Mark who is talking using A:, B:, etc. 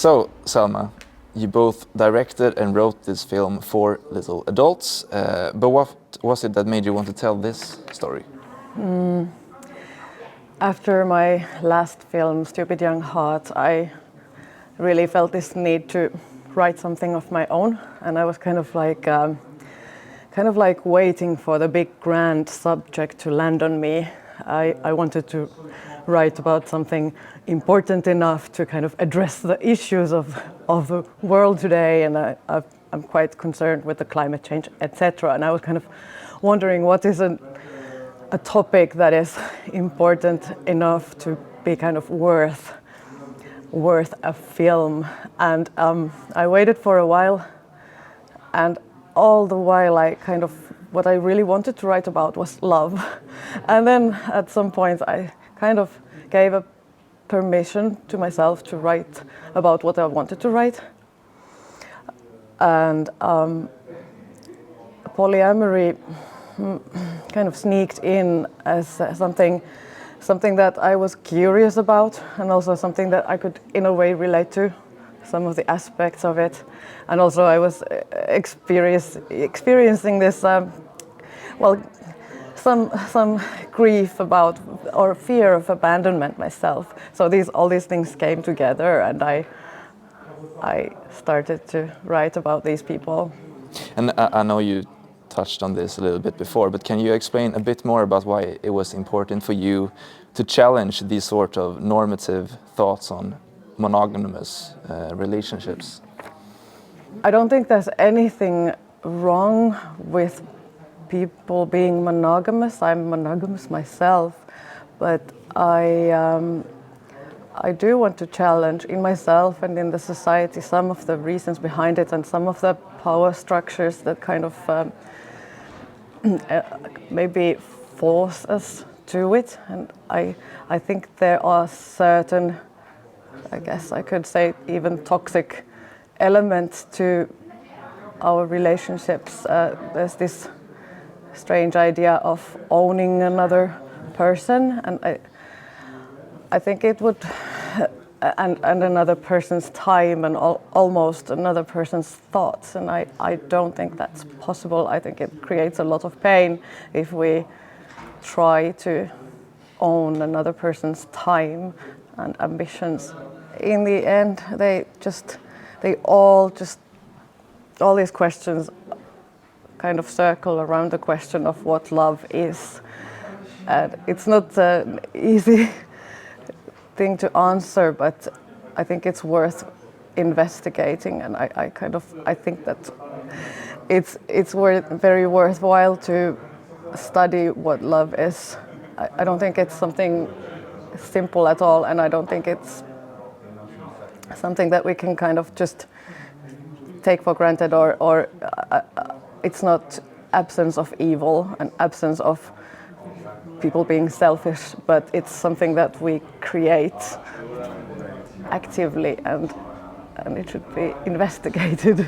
A: So, Selma, you both directed and wrote this film for little adults, but what was it that made you want to tell this story?
B: After my last film, Stupid Young Heart, I really felt this need to write something of my own, and I was kind of like waiting for the big grand subject to land on me. I wanted to write about something important enough to kind of address the issues of the world today, and I'm quite concerned with the climate change, etc. And I was kind of wondering what is a topic that is important enough to be kind of worth a film. And I waited for a while, and all the while what I really wanted to write about was love. And then at some point I kind of gave a permission to myself to write about what I wanted to write. And polyamory kind of sneaked in as something that I was curious about, and also something that I could in a way relate to some of the aspects of it. And also I was experiencing this some grief about or fear of abandonment myself. So all these things came together, and I started to write about these people.
A: And I know you touched on this a little bit before, but can you explain a bit more about why it was important for you to challenge these sort of normative thoughts on monogamous relationships?
B: I don't think there's anything wrong with people being monogamous. I'm monogamous myself, but I do want to challenge in myself and in the society some of the reasons behind it and some of the power structures that kind of maybe force us to it. And I think there are certain, I guess I could say, even toxic elements to our relationships. There's this strange idea of owning another person, and I think it would, and another person's time, and almost another person's thoughts, and I don't think that's possible. I think it creates a lot of pain if we try to own another person's time and ambitions. In the end, all these questions kind of circle around the question of what love is. And it's not an easy thing to answer, but I think it's worth investigating, and I think that it's very worthwhile to study what love is. I don't think it's something simple at all, and I don't think it's something that we can kind of just take for granted, or it's not absence of evil and absence of people being selfish, but it's something that we create actively, and it should be investigated.